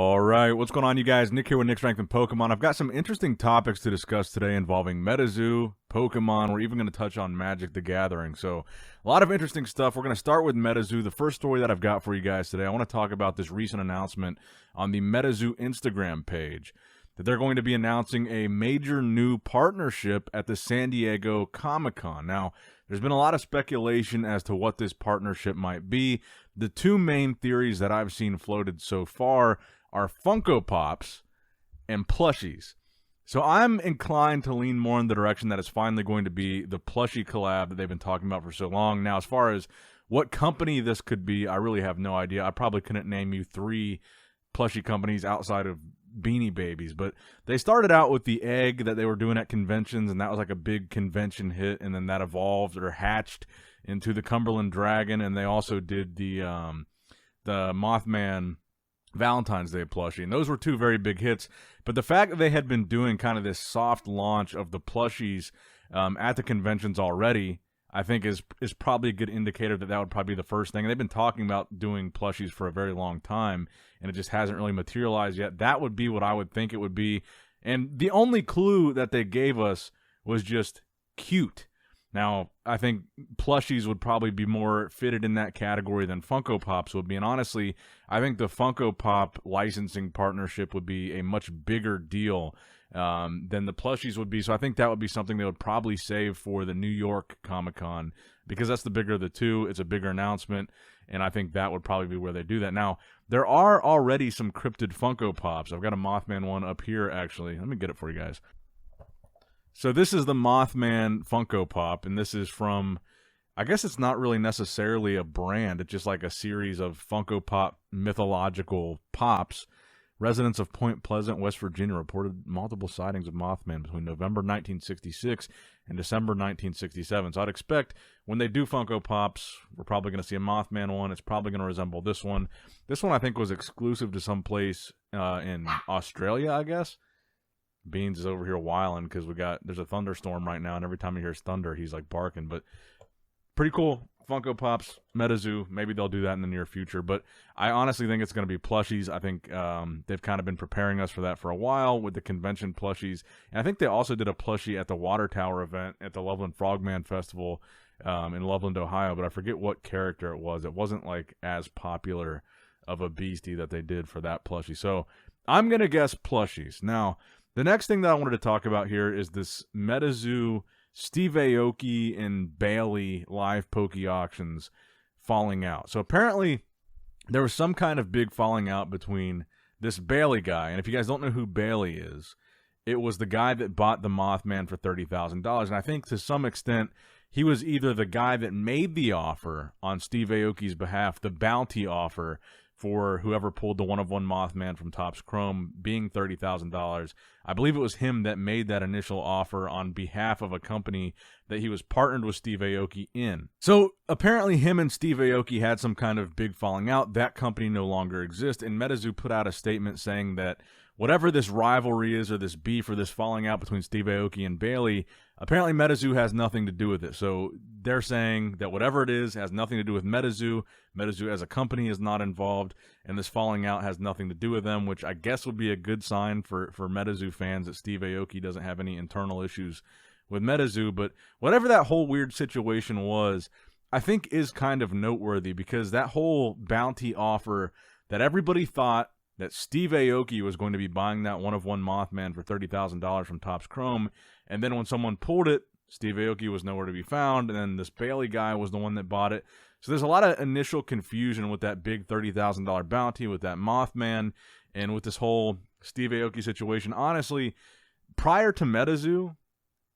All right, what's going on, you guys? Nick here with Nick's Strength in Pokemon. I've got some interesting topics to discuss today involving Metazoo, Pokemon. We're even going to touch on Magic the Gathering. So, a lot of interesting stuff. We're going to start with Metazoo. The first story that I've got for you guys today, I want to talk about this recent announcement on the Metazoo Instagram page that they're going to be announcing a major new partnership at the San Diego Comic-Con. Now, there's been a lot of speculation as to what this partnership might be. The two main theories that I've seen floated so far are Funko Pops and plushies. So I'm inclined to lean more in the direction that it's finally going to be the plushie collab that they've been talking about for so long. Now, as far as what company this could be, I really have no idea. I probably couldn't name you three plushie companies outside of Beanie Babies, but they started out with the egg that they were doing at conventions, and that was like a big convention hit, and then that evolved or hatched into the Cumberland Dragon, and they also did the Mothman Valentine's Day plushie, and those were two very big hits. But the fact that they had been doing kind of this soft launch of the plushies at the conventions already, I think is probably a good indicator that would probably be the first thing. And they've been talking about doing plushies for a very long time, and it just hasn't really materialized yet. That would be what I would think it would be. And the only clue that they gave us was just cute. Now, I think plushies would probably be more fitted in that category than Funko Pops would be. And honestly, I think the Funko Pop licensing partnership would be a much bigger deal than the plushies would be. So I think that would be something they would probably save for the New York Comic-Con, because that's the bigger of the two. It's a bigger announcement, and I think that would probably be where they do that. Now, there are already some cryptid Funko Pops. I've got a Mothman one up here, actually. Let me get it for you guys. So this is the Mothman Funko Pop, and this is from, I guess it's not really necessarily a brand. It's just like a series of Funko Pop mythological pops. Residents of Point Pleasant, West Virginia, reported multiple sightings of Mothman between November 1966 and December 1967. So I'd expect when they do Funko Pops, we're probably going to see a Mothman one. It's probably going to resemble this one. This one I think was exclusive to some place in Australia, I guess. Beans is over here whiling because there's a thunderstorm right now, and every time he hears thunder, he's like barking. But pretty cool. Funko Pops, Metazoo, maybe they'll do that in the near future. But I honestly think it's going to be plushies. I think they've kind of been preparing us for that for a while with the convention plushies. And I think they also did a plushie at the Water Tower event at the Loveland Frogman Festival in Loveland, Ohio. But I forget what character it was. It wasn't like as popular of a beastie that they did for that plushie. So I'm going to guess plushies. Now, the next thing that I wanted to talk about here is this Metazoo Steve Aoki and Bailey live Poke auctions falling out. So apparently there was some kind of big falling out between this Bailey guy. And if you guys don't know who Bailey is, it was the guy that bought the Mothman for $30,000. And I think to some extent he was either the guy that made the offer on Steve Aoki's behalf, the bounty offer for whoever pulled the one-of-one Mothman from Topps Chrome being $30,000. I believe it was him that made that initial offer on behalf of a company that he was partnered with Steve Aoki in. So apparently him and Steve Aoki had some kind of big falling out. That company no longer exists, and Metazoo put out a statement saying that whatever this rivalry is, or this beef, or this falling out between Steve Aoki and Bailey, apparently Metazoo has nothing to do with it. So they're saying that whatever it is has nothing to do with Metazoo. Metazoo as a company is not involved, and this falling out has nothing to do with them, which I guess would be a good sign for Metazoo fans that Steve Aoki doesn't have any internal issues with Metazoo. But whatever that whole weird situation was, I think is kind of noteworthy, because that whole bounty offer that everybody thought that Steve Aoki was going to be buying that one-of-one Mothman for $30,000 from Topps Chrome, and then when someone pulled it, Steve Aoki was nowhere to be found, and then this Bailey guy was the one that bought it. So there's a lot of initial confusion with that big $30,000 bounty, with that Mothman, and with this whole Steve Aoki situation. Honestly, prior to Metazoo,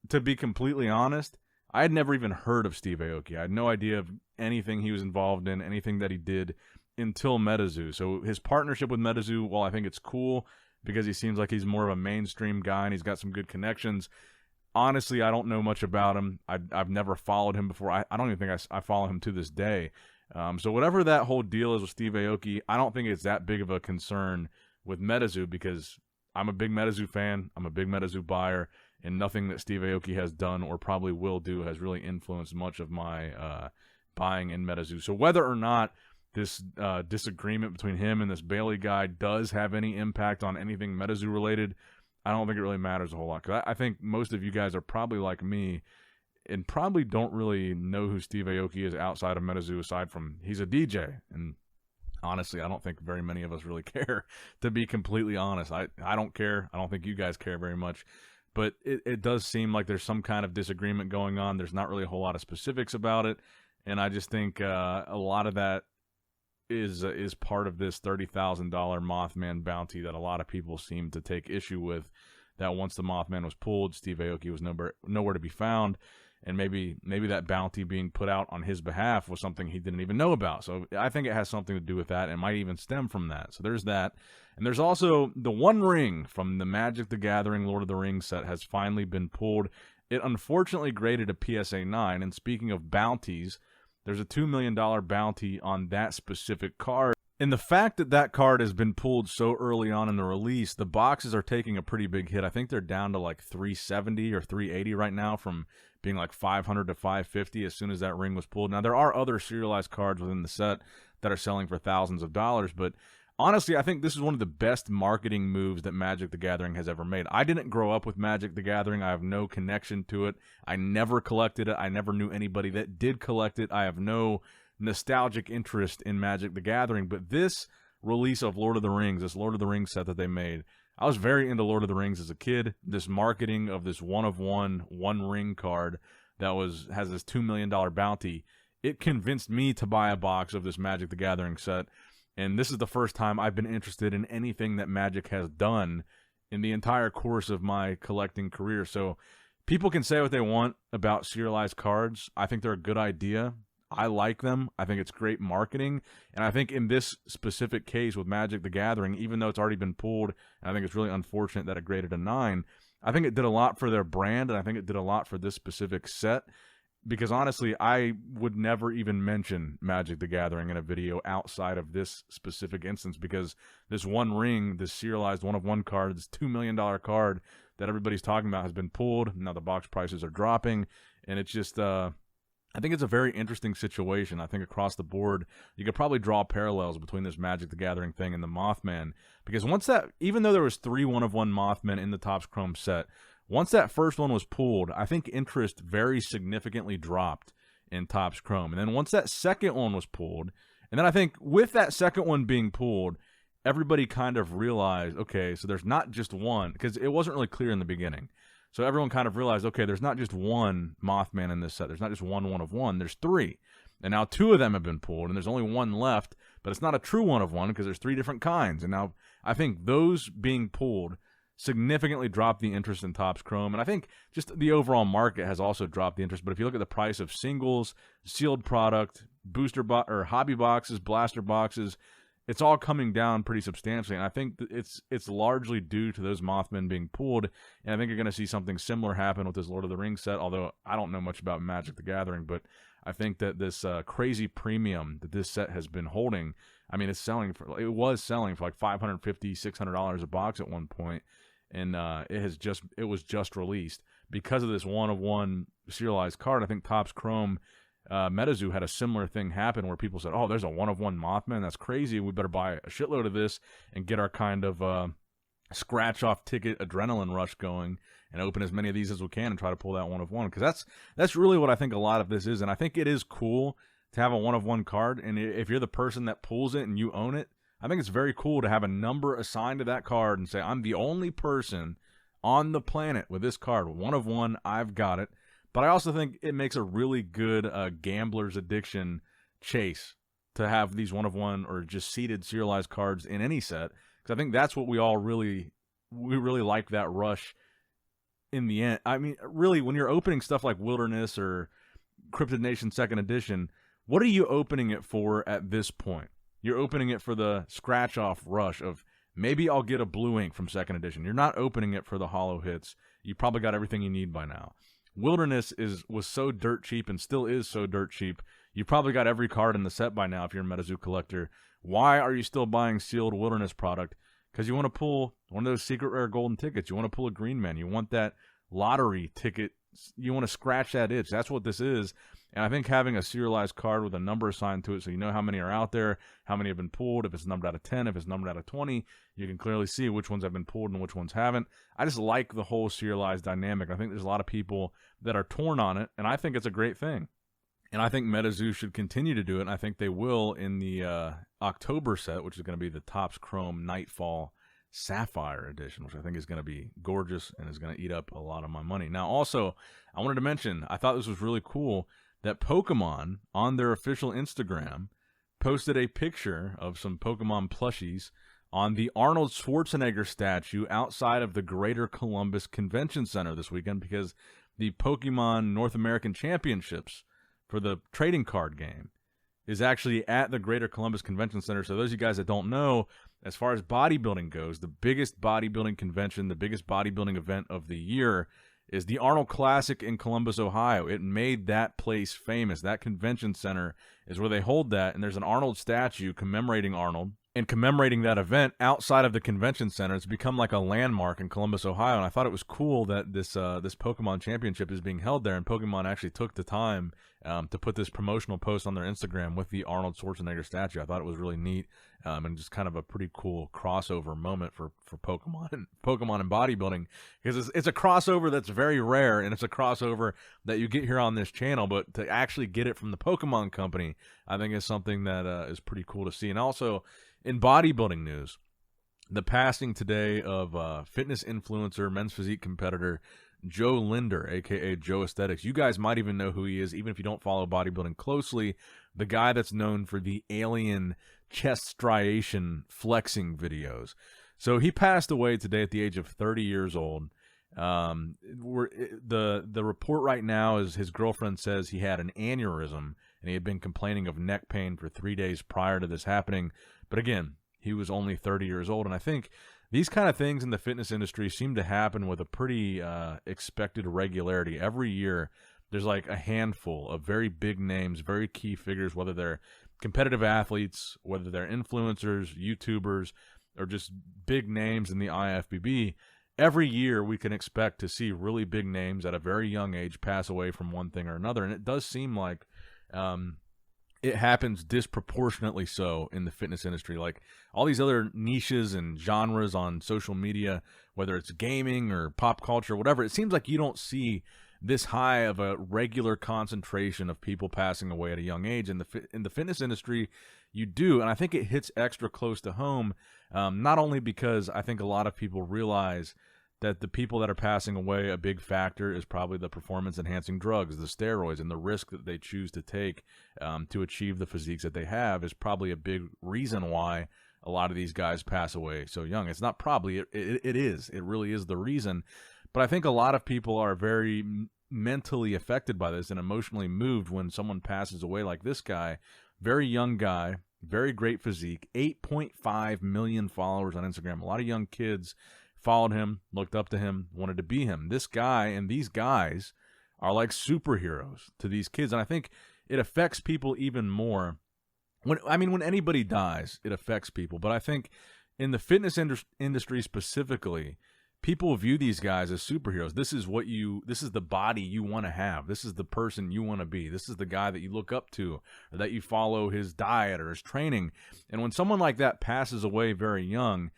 to be completely honest, I had never even heard of Steve Aoki. I had no idea of anything he was involved in, anything that he did, until Metazoo. So his partnership with Metazoo, well, I think it's cool because he seems like he's more of a mainstream guy and he's got some good connections. Honestly, I don't know much about him. I've never followed him before. I don't even think I follow him to this day. So whatever that whole deal is with Steve Aoki, I don't think it's that big of a concern with Metazoo, because I'm a big Metazoo fan. I'm a big Metazoo buyer, and nothing that Steve Aoki has done or probably will do has really influenced much of my buying in Metazoo. So whether or not this disagreement between him and this Bailey guy does have any impact on anything Metazoo related, I don't think it really matters a whole lot. Because I think most of you guys are probably like me and probably don't really know who Steve Aoki is outside of Metazoo, aside from he's a DJ. And honestly, I don't think very many of us really care, to be completely honest. I don't care. I don't think you guys care very much. But it does seem like there's some kind of disagreement going on. There's not really a whole lot of specifics about it. And I just think a lot of that is part of this $30,000 Mothman bounty that a lot of people seem to take issue with, that once the Mothman was pulled, Steve Aoki was nowhere to be found. And maybe that bounty being put out on his behalf was something he didn't even know about. So I think it has something to do with that, and might even stem from that. So there's that. And there's also the One Ring from the Magic the Gathering Lord of the Rings set has finally been pulled. It unfortunately graded a PSA 9. And speaking of bounties, there's a $2 million bounty on that specific card. And the fact that that card has been pulled so early on in the release, the boxes are taking a pretty big hit. I think they're down to like 370 or 380 right now from being like 500 to 550 as soon as that ring was pulled. Now, there are other serialized cards within the set that are selling for thousands of dollars, but honestly, I think this is one of the best marketing moves that Magic the Gathering has ever made. I didn't grow up with Magic the Gathering. I have no connection to it. I never collected it. I never knew anybody that did collect it. I have no nostalgic interest in Magic the Gathering, but this release of Lord of the Rings, this Lord of the Rings set that they made, I was very into Lord of the Rings as a kid. This marketing of this one ring card that has this $2 million bounty, it convinced me to buy a box of this Magic the Gathering set. And this is the first time I've been interested in anything that Magic has done in the entire course of my collecting career. So people can say what they want about serialized cards. I think they're a good idea. I like them. I think it's great marketing. And I think in this specific case with Magic the Gathering, even though it's already been pulled, and I think it's really unfortunate that it graded a 9, I think it did a lot for their brand, and I think it did a lot for this specific set. Because honestly, I would never even mention Magic the Gathering in a video outside of this specific instance, because this One Ring, this serialized one-of-one card, this $2 million card that everybody's talking about has been pulled. Now the box prices are dropping, and it's just I think it's a very interesting situation. I think across the board, you could probably draw parallels between this Magic the Gathering thing and the Mothman. Because once that, even though there was 3 one-of-one Mothmen in the Topps Chrome set, once that first one was pulled, I think interest very significantly dropped in Topps Chrome. And then once that second one was pulled, and then I think with that second one being pulled, everybody kind of realized, okay, so there's not just one, because it wasn't really clear in the beginning. So everyone kind of realized, okay, there's not just one Mothman in this set. There's not just one-of-one. There's 3. And now 2 of them have been pulled, and there's only 1 left, but it's not a true one-of-one because there's 3 different kinds. And now I think those being pulled significantly dropped the interest in Topps Chrome. And I think just the overall market has also dropped the interest. But if you look at the price of singles, sealed product, or hobby boxes, blaster boxes, it's all coming down pretty substantially, and I think it's largely due to those Mothmen being pulled, and I think you're going to see something similar happen with this Lord of the Rings set, although I don't know much about Magic the Gathering, but I think that this crazy premium that this set has been holding, I mean, it was selling for like $550, $600 a box at one point, and it was just released. Because of this one-of-one serialized card, I think Topps Chrome Metazoo had a similar thing happen where people said, oh, there's a one-of-one Mothman. That's crazy. We better buy a shitload of this and get our kind of scratch-off ticket adrenaline rush going and open as many of these as we can and try to pull that one-of-one. Because that's really what I think a lot of this is. And I think it is cool to have a one-of-one card. And if you're the person that pulls it and you own it, I think it's very cool to have a number assigned to that card and say, I'm the only person on the planet with this card. One-of-one, I've got it. But I also think it makes a really good gambler's addiction chase to have these one-of-one or just seeded serialized cards in any set. Because I think that's what we really like, that rush in the end. I mean, really, when you're opening stuff like Wilderness or Cryptid Nation 2nd Edition, what are you opening it for at this point? You're opening it for the scratch-off rush of maybe I'll get a blue ink from 2nd Edition. You're not opening it for the hollow hits. You probably got everything you need by now. Wilderness was so dirt cheap and still is so dirt cheap. You probably got every card in the set by now if you're a Metazoo collector. Why are you still buying sealed Wilderness product? Because you want to pull one of those secret rare golden tickets. You want to pull a Green Man. You want that lottery ticket scratch that itch. That's what this is. And I think having a serialized card with a number assigned to it, so you know how many are out there, how many have been pulled, if it's numbered out of 10, if it's numbered out of 20, you can clearly see which ones have been pulled and which ones haven't. I just like the whole serialized dynamic. I think there's a lot of people that are torn on it, and I think it's a great thing. And I think Metazoo should continue to do it, and I think they will in the October set, which is going to be the Topps Chrome Nightfall Sapphire edition, which I think is going to be gorgeous and is going to eat up a lot of my money. Now, also, I wanted to mention, I thought this was really cool that Pokemon, on their official Instagram, posted a picture of some Pokemon plushies on the Arnold Schwarzenegger statue outside of the Greater Columbus Convention Center this weekend, because the Pokemon North American Championships for the trading card game is actually at the Greater Columbus Convention Center. So those of you guys that don't know, as far as bodybuilding goes, the biggest bodybuilding convention, the biggest bodybuilding event of the year is the Arnold Classic in Columbus, Ohio. It made that place famous. That convention center is where they hold that, and there's an Arnold statue commemorating Arnold and commemorating that event outside of the convention center. It's become like a landmark in Columbus, Ohio, and I thought it was cool that this Pokemon Championship is being held there, and Pokemon actually took the time to put this promotional post on their Instagram with the Arnold Schwarzenegger statue. I thought it was really neat, and just kind of a pretty cool crossover moment for Pokemon and bodybuilding, because it's a crossover that's very rare, and it's a crossover that you get here on this channel, but to actually get it from the Pokemon company, I think is something that is pretty cool to see. And also, in bodybuilding news, the passing today of fitness influencer, men's physique competitor, Joe Linder, a.k.a. Joe Aesthetics. You guys might even know who he is, even if you don't follow bodybuilding closely. The guy that's known for the alien chest striation flexing videos. So he passed away today at the age of 30 years old. The report right now is his girlfriend says he had an aneurysm, and he had been complaining of neck pain for 3 days prior to this happening. But again, he was only 30 years old, and I think these kind of things in the fitness industry seem to happen with a pretty expected regularity. Every year, there's like a handful of very big names, very key figures, whether they're competitive athletes, whether they're influencers, YouTubers, or just big names in the IFBB. Every year, we can expect to see really big names at a very young age pass away from one thing or another, and it does seem like it happens disproportionately so in the fitness industry. Like all these other niches and genres on social media, whether it's gaming or pop culture, whatever, it seems like you don't see this high of a regular concentration of people passing away at a young age. In the fitness industry, you do, and I think it hits extra close to home, not only because I think a lot of people realize that the people that are passing away, a big factor is probably the performance-enhancing drugs, the steroids, and the risk that they choose to take to achieve the physiques that they have is probably a big reason why a lot of these guys pass away so young. It's not probably, it is. It really is the reason. But I think a lot of people are very mentally affected by this and emotionally moved when someone passes away like this guy. Very young guy, very great physique, 8.5 million followers on Instagram. A lot of young kids followed him, looked up to him, wanted to be him. This guy and these guys are like superheroes to these kids. And I think it affects people even more. When anybody dies, it affects people. But I think in the fitness industry specifically, people view these guys as superheroes. This is the body you want to have. This is the person you want to be. This is the guy that you look up to, or that you follow his diet or his training. And when someone like that passes away very young,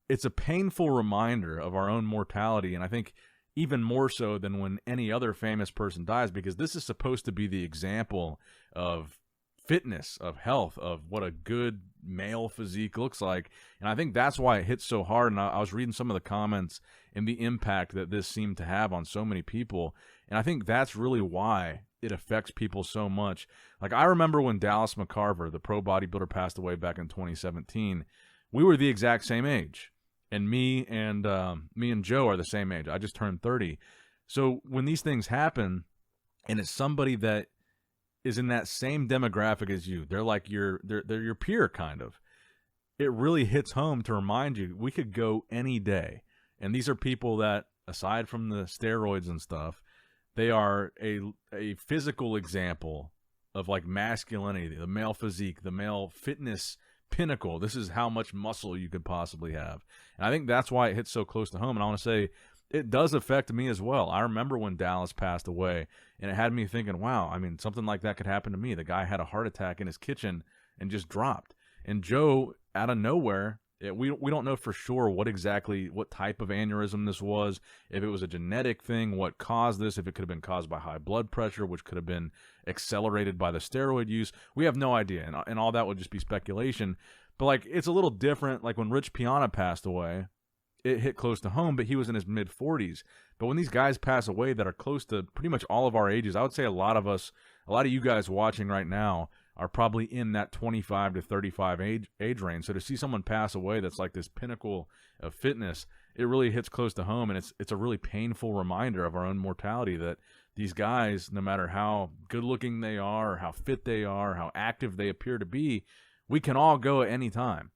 it's a painful reminder of our own mortality, and I think even more so than when any other famous person dies, because this is supposed to be the example of fitness, of health, of what a good male physique looks like. And I think that's why it hits so hard. And I was reading some of the comments and the impact that this seemed to have on so many people, and I think that's really why it affects people so much. Like, I remember when Dallas McCarver, the pro bodybuilder, passed away back in 2017, we were the exact same age. And me and Joe are the same age. I just turned 30. So when these things happen, and it's somebody that is in that same demographic as you, they're like they're your peer kind of. It really hits home to remind you we could go any day. And these are people that, aside from the steroids and stuff, they are a physical example of like masculinity, the male physique, the male fitness pinnacle. This is how much muscle you could possibly have. And I think that's why it hits so close to home. And I want to say it does affect me as well. I remember when Dallas passed away, and it had me thinking, wow, I mean, something like that could happen to me. The guy had a heart attack in his kitchen and just dropped. And Joe, out of nowhere, we don't know for sure what type of aneurysm this was, if it was a genetic thing, what caused this, if it could have been caused by high blood pressure, which could have been accelerated by the steroid use. We have no idea, and all that would just be speculation. But, like, it's a little different. Like, when Rich Piana passed away, it hit close to home, but he was in his mid-40s. But when these guys pass away that are close to pretty much all of our ages, I would say a lot of you guys watching right now are probably in that 25 to 35 age range. So to see someone pass away that's like this pinnacle of fitness, it really hits close to home, and it's a really painful reminder of our own mortality, that these guys, no matter how good-looking they are, or how fit they are, how active they appear to be, we can all go at any time.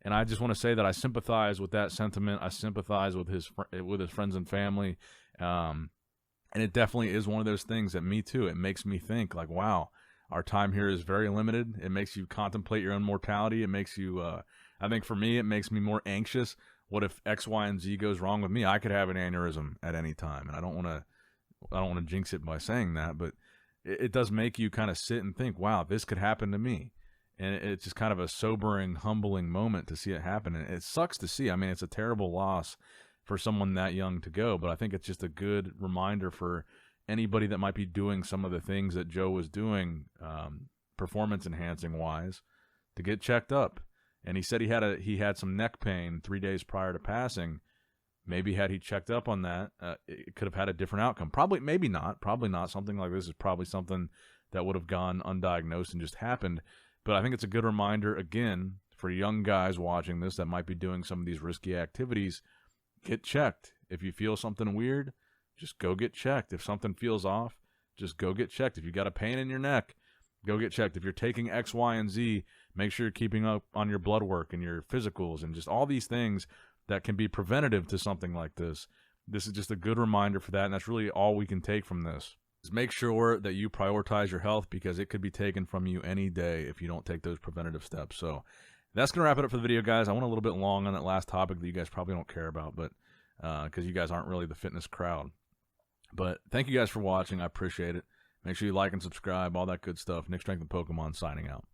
And I just want to say that I sympathize with that sentiment. I sympathize with his friends and family. And it definitely is one of those things that me too, it makes me think like, wow, our time here is very limited. It makes you contemplate your own mortality. It makes you, I think for me, it makes me more anxious. What if X, Y, and Z goes wrong with me? I could have an aneurysm at any time. And I don't want to jinx it by saying that, but it does make you kind of sit and think, wow, this could happen to me. And it's just kind of a sobering, humbling moment to see it happen. And it sucks to see. I mean, it's a terrible loss for someone that young to go, but I think it's just a good reminder for anybody that might be doing some of the things that Joe was doing, performance enhancing wise, to get checked up. And he said he had some neck pain 3 days prior to passing. Maybe had he checked up on that, it could have had a different outcome. Probably not. Something like this is probably something that would have gone undiagnosed and just happened. But I think it's a good reminder, again, for young guys watching this that might be doing some of these risky activities, get checked. If you feel something weird, just go get checked. If something feels off, just go get checked. If you got a pain in your neck, go get checked. If you're taking X, Y, and Z, make sure you're keeping up on your blood work and your physicals and just all these things that can be preventative to something like this. This is just a good reminder for that, and that's really all we can take from this. Just make sure that you prioritize your health, because it could be taken from you any day if you don't take those preventative steps. So that's going to wrap it up for the video, guys. I went a little bit long on that last topic that you guys probably don't care about, but because you guys aren't really the fitness crowd. But thank you guys for watching. I appreciate it. Make sure you like and subscribe, all that good stuff. Nick Strength and Pokemon signing out.